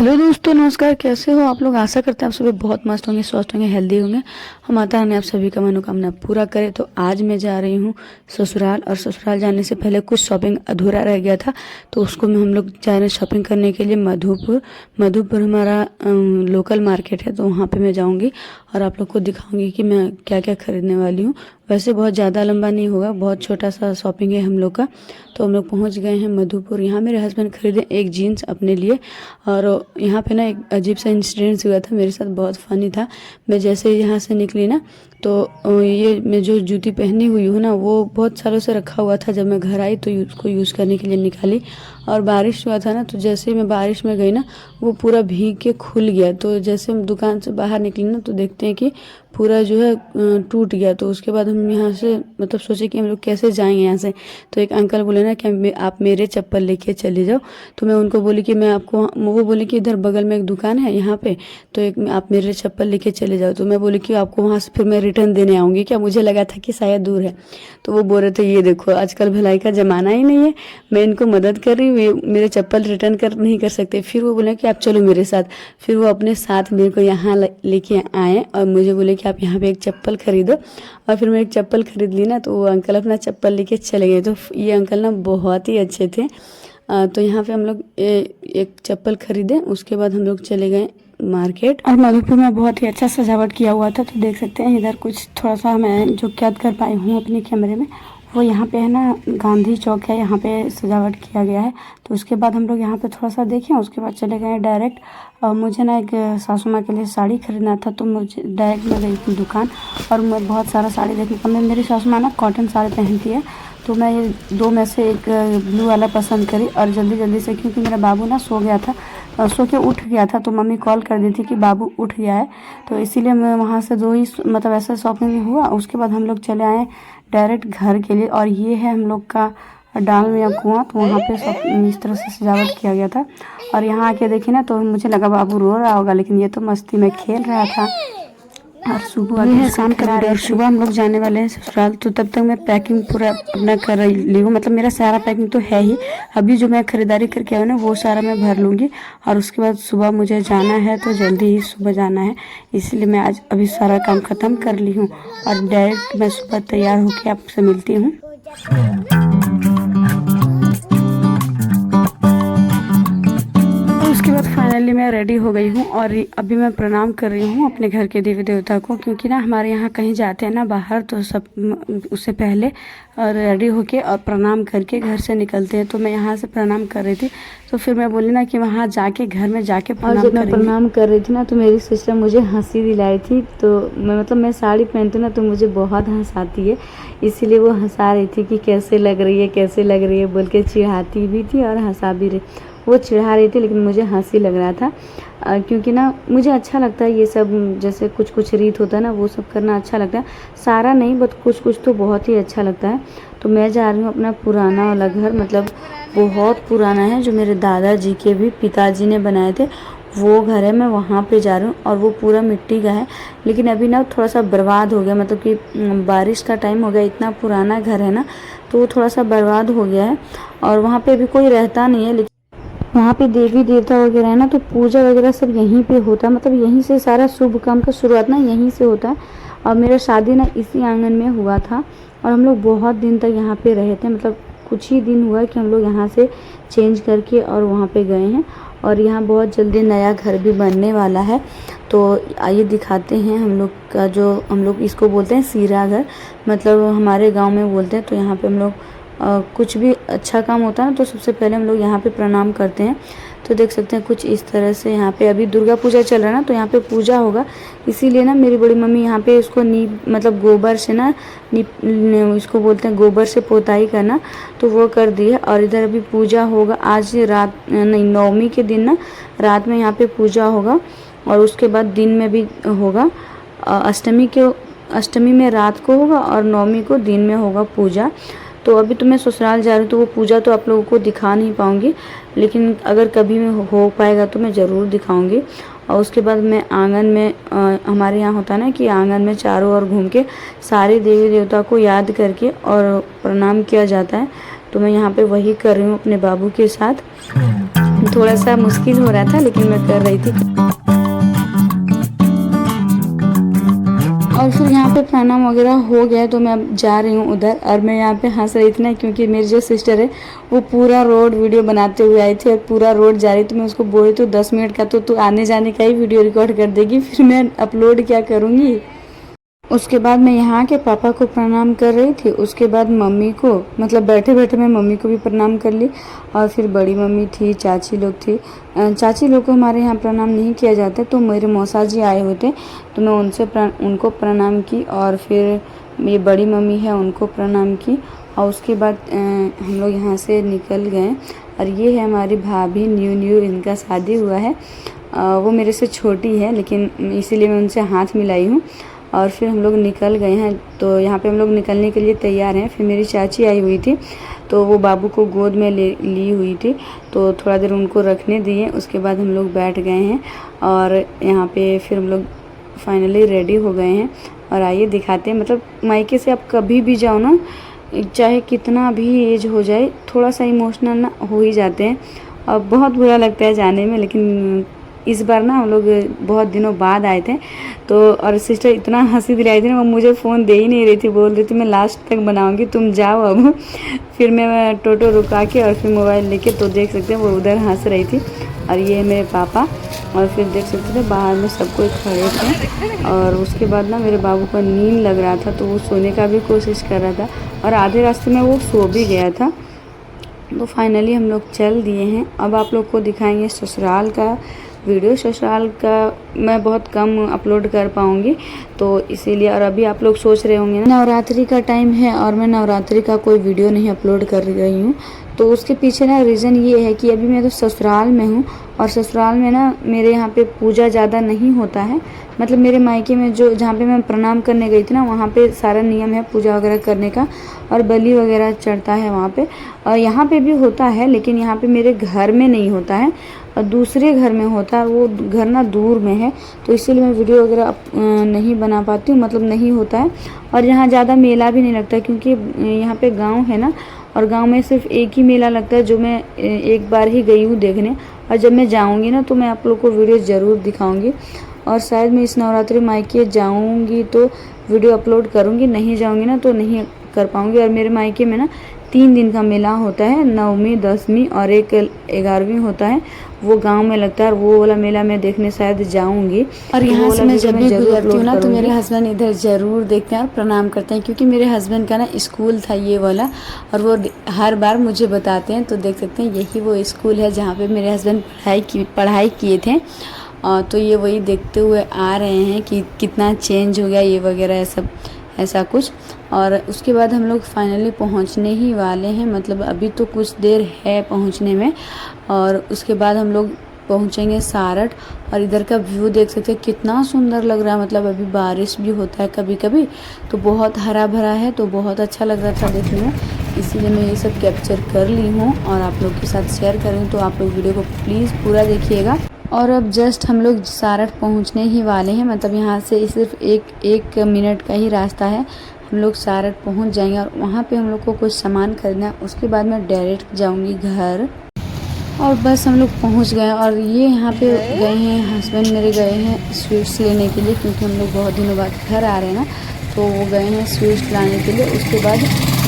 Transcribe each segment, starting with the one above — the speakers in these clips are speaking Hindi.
हेलो दोस्तों, नमस्कार। कैसे हो आप लोग? आशा करते हैं आप सभी बहुत मस्त होंगे, स्वस्थ होंगे, हेल्दी होंगे। हम माता रानी आप सभी का मनोकामना पूरा करे। तो आज मैं जा रही हूँ ससुराल, और ससुराल जाने से पहले कुछ शॉपिंग अधूरा रह गया था, तो उसको हम लोग जा रहे हैं शॉपिंग करने के लिए मधुपुर। मधुपुर हमारा लोकल मार्केट है, तो वहाँ पे मैं जाऊँगी और आप लोग को दिखाऊंगी कि मैं क्या क्या खरीदने वाली हूँ। वैसे बहुत ज़्यादा लंबा नहीं होगा, बहुत छोटा सा शॉपिंग है हम लोग का। तो हम लोग पहुँच गए हैं मधुपुर। यहाँ मेरे हस्बैंड खरीदे एक जीन्स अपने लिए, और यहाँ पे ना एक अजीब सा इंसिडेंस हुआ था मेरे साथ, बहुत फ़नी था। मैं जैसे ही यहाँ से निकली ना, तो ये मैं जो जूती पहनी हुई हूँ ना, वो बहुत सालों से रखा हुआ था। जब मैं घर आई तो उसको यूज़ करने के लिए निकाली, और बारिश हुआ था ना, तो जैसे ही मैं बारिश में गई ना, वो पूरा भीग के खुल गया। तो जैसे हम दुकान से बाहर निकले ना, तो देखते हैं कि पूरा जो है टूट गया। तो उसके बाद हम यहाँ से मतलब सोचे कि हम लोग कैसे जाएंगे यहाँ से। तो एक अंकल बोले ना कि आप मेरे चप्पल लेके चले जाओ। तो मैं उनको बोली कि मैं आपको, वो बोले कि इधर बगल में एक दुकान है यहाँ पे, तो एक आप मेरे चप्पल लेके चले जाओ। तो मैं बोली कि आपको वहाँ से फिर मैं रिटर्न देने आऊँगी क्या? मुझे लगा था कि शायद दूर है। तो वो बोल रहे थे ये देखो आजकल भलाई का ज़माना ही नहीं है, मैं इनको मदद कर रही हूँ, ये मेरे चप्पल रिटर्न कर नहीं कर सकते। फिर वो बोले कि आप चलो मेरे साथ। फिर वो अपने साथ मेरे को यहाँ लेके आए और मुझे बोले कि आप यहाँ पे एक चप्पल खरीदो। और फिर मैं एक चप्पल खरीद ली ना, तो वो अंकल अपना चप्पल लेके चले गए। तो ये अंकल ना बहुत ही अच्छे थे। तो यहाँ पे हम लोग एक चप्पल खरीदे, उसके बाद हम लोग चले गए मार्केट। और मधुपुर में बहुत ही अच्छा सजावट किया हुआ था, तो देख सकते हैं इधर कुछ थोड़ा सा मैं जो कैद कर पाई हूँ अपने कैमरे में, वो यहाँ पे है ना, गांधी चौक है, यहाँ पे सजावट किया गया है। तो उसके बाद हम लोग यहाँ पे थोड़ा सा देखें, उसके बाद चले गए डायरेक्ट। मुझे ना एक सासू माँ के लिए साड़ी खरीदना था, तो मुझे डायरेक्ट मैं गई थी दुकान, और मैं बहुत सारा साड़ी देखने का, मेरी सासू माँ ना कॉटन साड़ी पहनती है, तो मैं ये दो में से एक ब्लू वाला पसंद करी। और जल्दी जल्दी से, क्योंकि मेरा बाबू ना सो गया था, सो के उठ गया था, तो मम्मी कॉल कर दी थी कि बाबू उठ गया है। तो इसीलिए मैं वहाँ से दो ही मतलब ऐसा शॉपिंग हुआ। उसके बाद हम लोग चले आए डायरेक्ट घर के लिए। और ये है हम लोग का डाल या कुआं, तो वहाँ पे सब इस तरह से सजावट किया गया था। और यहाँ आके देखी ना, तो मुझे लगा बाबू रो रहा होगा, लेकिन ये तो मस्ती में खेल रहा था। और सुबह है शाम का वीडियो, और सुबह हम लोग जाने वाले हैं ससुराल। तो तब तक मैं पैकिंग पूरा अपना कर ली हूँ, मतलब मेरा सारा पैकिंग तो है ही। अभी जो मैं खरीदारी करके आई ना, वो सारा मैं भर लूँगी। और उसके बाद सुबह मुझे जाना है, तो जल्दी ही सुबह जाना है, इसलिए मैं आज अभी सारा काम ख़त्म कर ली हूँ। और डायरेक्ट मैं सुबह तैयार होकर आपसे मिलती हूँ। उसके बाद फाइनली मैं रेडी हो गई हूँ, और अभी मैं प्रणाम कर रही हूँ अपने घर के देवी देवता को। क्योंकि ना हमारे यहाँ कहीं जाते हैं ना बाहर, तो सब उससे पहले रेडी होके और प्रणाम करके घर से निकलते हैं। तो मैं यहाँ से प्रणाम कर रही थी, तो फिर मैं बोली ना कि वहाँ जाके घर में जाके प्रणाम करेंगे। मैं प्रणाम कर रही थी ना, तो मेरी सिस्टर मुझे हंसी दिलाई थी। तो मैं साड़ी पहनती हूँ ना, तो मुझे बहुत हंसाती है, इसीलिए वो हंसा रही थी कि कैसे लग रही है, कैसे लग रही है बोल के चिढ़ाती भी थी और हंसा भी रही। वो चिढ़ा रही थी, लेकिन मुझे हंसी लग रहा था, क्योंकि ना मुझे अच्छा लगता है ये सब, जैसे कुछ कुछ रीत होता है ना, वो सब करना अच्छा लगता है। सारा नहीं, बट कुछ कुछ तो बहुत ही अच्छा लगता है। तो मैं जा रही हूँ अपना पुराना वाला घर, मतलब बहुत पुराना है, जो मेरे दादाजी के भी पिताजी ने बनाए थे, वो घर है। मैं वहाँ पे जा रही हूँ, और वो पूरा मिट्टी का है, लेकिन अभी ना थोड़ा सा बर्बाद हो गया, मतलब कि बारिश का टाइम हो गया, इतना पुराना घर है ना, तो वो थोड़ा सा बर्बाद हो गया है। और वहाँ पे अभी कोई रहता नहीं है, लेकिन वहाँ पे देवी देवता वगैरह है ना, तो पूजा वगैरह सब यहीं पे होता है, मतलब यहीं से सारा शुभ काम का शुरुआत ना यहीं से होता है। और मेरा शादी ना इसी आंगन में हुआ था, और हम लोग बहुत दिन तक यहाँ पे रहे थे, मतलब कुछ ही दिन हुआ कि हम लोग यहाँ से चेंज करके और वहाँ पे गए हैं। और यहाँ बहुत जल्दी नया घर भी बनने वाला है। तो आइए दिखाते हैं हम लोग का, जो हम लोग इसको बोलते हैं सीरा घर, मतलब हमारे गाँव में बोलते हैं। तो यहाँ पर हम लोग कुछ भी अच्छा काम होता है ना, तो सबसे पहले हम लोग यहाँ पे प्रणाम करते हैं। तो देख सकते हैं कुछ इस तरह से, यहाँ पे अभी दुर्गा पूजा चल रहा है ना, तो यहाँ पे पूजा होगा, इसीलिए ना मेरी बड़ी मम्मी यहाँ पे इसको मतलब गोबर से ना इसको बोलते हैं गोबर से पोताई करना, तो वो कर दी है। और इधर अभी पूजा होगा आज रात, नहीं, नवमी के दिन ना रात में यहाँ पे पूजा होगा, और उसके बाद दिन में भी होगा। अष्टमी में रात को होगा, और नवमी को दिन में होगा पूजा। तो अभी तो मैं ससुराल जा रही हूँ, तो वो पूजा तो आप लोगों को दिखा नहीं पाऊँगी, लेकिन अगर कभी में हो पाएगा तो मैं ज़रूर दिखाऊँगी। और उसके बाद मैं आंगन में, हमारे यहाँ होता है ना कि आंगन में चारों ओर घूम के सारे देवी देवता को याद करके और प्रणाम किया जाता है। तो मैं यहाँ पे वही कर रही हूँ अपने बाबू के साथ। थोड़ा सा मुश्किल हो रहा था लेकिन मैं कर रही थी। और फिर यहाँ पे प्रणाम वगैरह हो गया तो मैं अब जा रही हूँ उधर। और मैं यहाँ पे हंस रही थी ना, क्योंकि मेरी जो सिस्टर है वो पूरा रोड वीडियो बनाते हुए आई थी और पूरा रोड जा रही थी। मैं उसको बोल रही थी 10 मिनट का तो तू आने जाने का ही वीडियो रिकॉर्ड कर देगी, फिर मैं अपलोड क्या करूँगी। उसके बाद मैं यहाँ के पापा को प्रणाम कर रही थी, उसके बाद मम्मी को, मतलब बैठे बैठे मैं मम्मी को भी प्रणाम कर ली। और फिर बड़ी मम्मी थी, चाची लोग थी। चाची लोग को हमारे यहाँ प्रणाम नहीं किया जाता, तो मेरे मौसा जी आए हुए थे तो मैं उनको प्रणाम की। और फिर ये बड़ी मम्मी है उनको प्रणाम की। और उसके बाद हम लोग यहाँ से निकल गए। और ये है हमारी भाभी, न्यू इनका शादी हुआ है। वो मेरे से छोटी है लेकिन इसीलिए मैं उनसे हाथ मिलाई हूँ। और फिर हम लोग निकल गए हैं, तो यहाँ पे हम लोग निकलने के लिए तैयार हैं। फिर मेरी चाची आई हुई थी तो वो बाबू को गोद में ली हुई थी, तो थोड़ा देर उनको रखने दिए। उसके बाद हम लोग बैठ गए हैं और यहाँ पे फिर हम लोग फाइनली रेडी हो गए हैं। और आइए दिखाते हैं, मतलब मायके से आप कभी भी जाओ ना, चाहे कितना भी एज हो जाए, थोड़ा सा इमोशनल ना हो ही जाते हैं। और बहुत बुरा लगता है जाने में, लेकिन इस बार ना हम लोग बहुत दिनों बाद आए थे तो। और सिस्टर इतना हंसी दिलाई थी ना, वो मुझे फ़ोन दे ही नहीं रही थी, बोल रही थी मैं लास्ट तक बनाऊंगी, तुम जाओ अब। फिर मैं टोटो रुका के और फिर मोबाइल लेके, तो देख सकते हैं वो उधर हंस रही थी। और ये मेरे पापा, और फिर देख सकते थे बाहर में सब कोई खड़े थे। और उसके बाद ना मेरे बाबू को नींद लग रहा था तो वो सोने का भी कोशिश कर रहा था, और आधे रास्ते में वो सो भी गया था। तो फाइनली हम लोग चल दिए हैं। अब आप लोग को दिखाएंगे ससुराल का वीडियो। ससुराल का मैं बहुत कम अपलोड कर पाऊँगी तो इसीलिए। और अभी आप लोग सोच रहे होंगे नवरात्रि का टाइम है और मैं नवरात्रि का कोई वीडियो नहीं अपलोड कर रही हूँ, तो उसके पीछे ना रीज़न ये है कि अभी मैं तो ससुराल में हूँ। और ससुराल में ना मेरे यहाँ पे पूजा ज़्यादा नहीं होता है। मतलब मेरे मायके में जो जहाँ पे मैं प्रणाम करने गई थी ना, वहाँ पे सारा नियम है पूजा वगैरह करने का, और बलि वगैरह चढ़ता है वहाँ पे। और यहाँ पे भी होता है लेकिन यहाँ पे मेरे घर में नहीं होता है और दूसरे घर में होता है। वो घर ना दूर में है तो इसीलिए मैं वीडियो वगैरह नहीं बना पाती हूँ, मतलब नहीं होता है। और यहाँ ज़्यादा मेला भी नहीं लगता क्योंकि यहाँ पे गांव है ना, और गांव में सिर्फ एक ही मेला लगता है जो मैं एक बार ही गई हूँ देखने। और जब मैं जाऊँगी ना तो मैं आप लोग को वीडियो ज़रूर दिखाऊँगी। और शायद मैं इस नवरात्रि मायके जाऊँगी तो वीडियो अपलोड करूँगी, नहीं जाऊँगी ना तो नहीं कर पाऊँगी। और मेरे मायके में ना 3 दिन का मेला होता है, 9वीं 10वीं और एक 11वीं होता है, वो गांव में लगता है। और वो वाला मेला मैं देखने शायद जाऊंगी। और यहाँ से मैं जब भी गुजरती हूँ ना तो मेरे हस्बैंड इधर ज़रूर देखते हैं और प्रणाम करते हैं, क्योंकि मेरे हस्बैंड का ना स्कूल था ये वाला, और वो हर बार मुझे बताते हैं। तो देख सकते हैं यही वो स्कूल है जहाँ पे मेरे हस्बैंड पढ़ाई किए थे। तो ये वही देखते हुए आ रहे हैं कि कितना चेंज हो गया ये वगैरह सब ऐसा कुछ। और उसके बाद हम लोग फाइनली पहुंचने ही वाले हैं, मतलब अभी तो कुछ देर है पहुंचने में। और उसके बाद हम लोग पहुंचेंगे सारठ। और इधर का व्यू देख सकते हैं कितना सुंदर लग रहा है, मतलब अभी बारिश भी होता है कभी कभी, तो बहुत हरा भरा है, तो बहुत अच्छा लग रहा था देखने में। इसीलिए मैं ये सब कैप्चर कर ली हूँ और आप लोग के साथ शेयर कर रही हूँ। तो आप लोग वीडियो को प्लीज़ पूरा देखिएगा। और अब जस्ट हम लोग सारठ पहुंचने ही वाले हैं, मतलब यहाँ से सिर्फ एक मिनट का ही रास्ता है, हम लोग सारठ पहुंच जाएंगे। और वहाँ पे हम लोग को कुछ सामान खरीदना है, उसके बाद मैं डायरेक्ट जाऊंगी घर। और बस हम लोग पहुंच गए। और ये यहाँ पे गए हैं हस्बैंड मेरे, गए हैं स्वीट्स लेने के लिए, क्योंकि हम लोग बहुत दिनों बाद घर आ रहे हैं ना, तो वो गए हैं स्वीट्स लाने के लिए। उसके बाद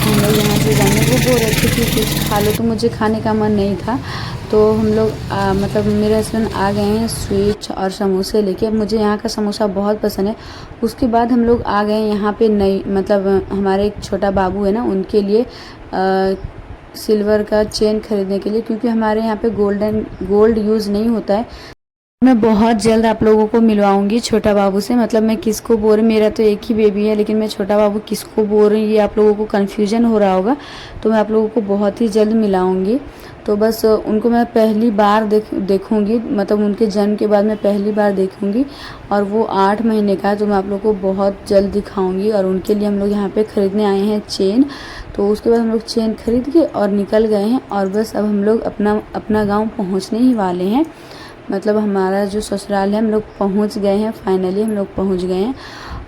हम लोग यहाँ से जाएंगे। वो बोल रहे थे कि कुछ खा लो, तो मुझे खाने का मन नहीं था, तो हम लोग मतलब मेरे हस्बैंड आ गए हैं स्वीट्स और समोसे लेके। मुझे यहाँ का समोसा बहुत पसंद है। उसके बाद हम लोग आ गए यहाँ पे नई, मतलब हमारे एक छोटा बाबू है ना, उनके लिए सिल्वर का चेन खरीदने के लिए, क्योंकि हमारे यहाँ पे गोल्ड यूज़ नहीं होता है। मैं बहुत जल्द आप लोगों को मिलवाऊंगी छोटा बाबू से, मतलब मैं किसको बोल रही, मेरा तो एक ही बेबी है लेकिन मैं छोटा बाबू किसको बोल रही हूँ ये आप लोगों को कन्फ्यूजन हो रहा होगा, तो मैं आप लोगों को बहुत ही जल्द मिलाऊंगी। तो बस उनको मैं पहली बार देखूंगी, मतलब उनके जन्म के बाद मैं पहली बार देखूंगी। और वो 8 महीने का है, तो मैं आप लोगों को बहुत जल्द दिखाऊंगी। और उनके लिए हम लोग यहाँ पे ख़रीदने आए हैं चेन। तो उसके बाद हम लोग चेन खरीद के और निकल गए हैं। और बस अब हम लोग अपना गाँव पहुँचने ही वाले हैं, मतलब हमारा जो ससुराल है हम लोग पहुंच गए हैं, फाइनली हम लोग पहुंच गए हैं।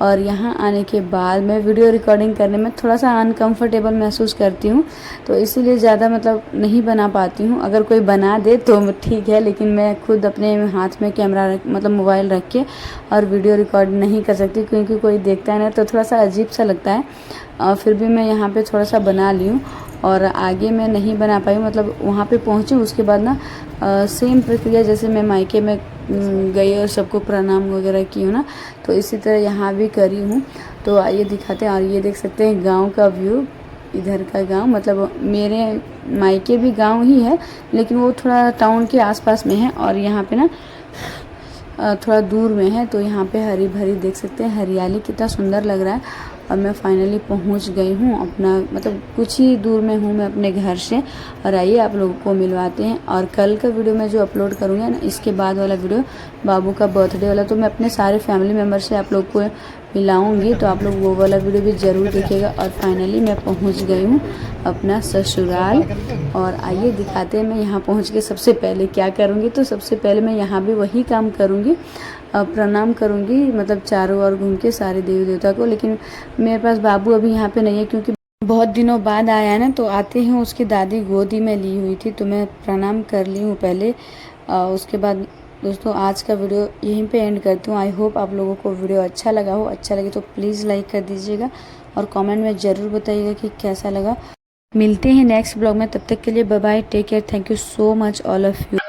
और यहाँ आने के बाद मैं वीडियो रिकॉर्डिंग करने में थोड़ा सा अनकंफर्टेबल महसूस करती हूँ, तो इसीलिए ज़्यादा मतलब नहीं बना पाती हूँ। अगर कोई बना दे तो ठीक है, लेकिन मैं खुद अपने हाथ में कैमरा मतलब मोबाइल रख के और वीडियो रिकॉर्ड नहीं कर सकती, क्योंकि कोई देखता है ना तो थोड़ा सा अजीब सा लगता है। फिर भी मैं यहाँ पे थोड़ा सा बना ली हूँ और आगे मैं नहीं बना पाई, मतलब वहाँ पे पहुँची उसके बाद ना सेम प्रक्रिया जैसे मैं मायके में गई और सबको प्रणाम वगैरह की हूँ ना, तो इसी तरह यहाँ भी करी हूँ। तो आइए दिखाते हैं। और ये देख सकते हैं गांव का व्यू, इधर का गांव, मतलब मेरे मायके भी गांव ही है लेकिन वो थोड़ा टाउन के आसपास में है और यहाँ पे ना थोड़ा दूर में है। तो यहाँ पे हरी भरी देख सकते हैं हरियाली, कितना सुंदर लग रहा है। और मैं फाइनली पहुँच गई हूँ अपना, मतलब कुछ ही दूर में हूँ मैं अपने घर से। और आइए आप लोगों को मिलवाते हैं। और कल का वीडियो मैं जो अपलोड करूँगी ना, इसके बाद वाला वीडियो बाबू का बर्थडे वाला, तो मैं अपने सारे फैमिली मेम्बर से आप लोग को मिलाऊंगी, तो आप लोग वो वाला वीडियो भी ज़रूर देखिएगा। और फाइनली मैं पहुंच गई हूँ अपना ससुराल। और आइए दिखाते हैं मैं यहाँ पहुँच के सबसे पहले क्या करूँगी। तो सबसे पहले मैं यहाँ भी वही काम करूँगी, प्रणाम करूँगी, मतलब चारों ओर घूम के सारे देवी देवता को। लेकिन मेरे पास बाबू अभी यहाँ पे नहीं है, क्योंकि बहुत दिनों बाद आया है ना, तो आते ही उसकी दादी गोदी में ली हुई थी, तो मैं प्रणाम कर ली हूँ पहले। उसके बाद दोस्तों आज का वीडियो यहीं पे एंड करती हूँ। आई होप आप लोगों को वीडियो अच्छा लगा हो। अच्छा लगे तो प्लीज़ लाइक कर दीजिएगा और कमेंट में ज़रूर बताइएगा कि कैसा लगा। मिलते हैं नेक्स्ट ब्लॉग में, तब तक के लिए bye bye, take care, thank you so much all of you.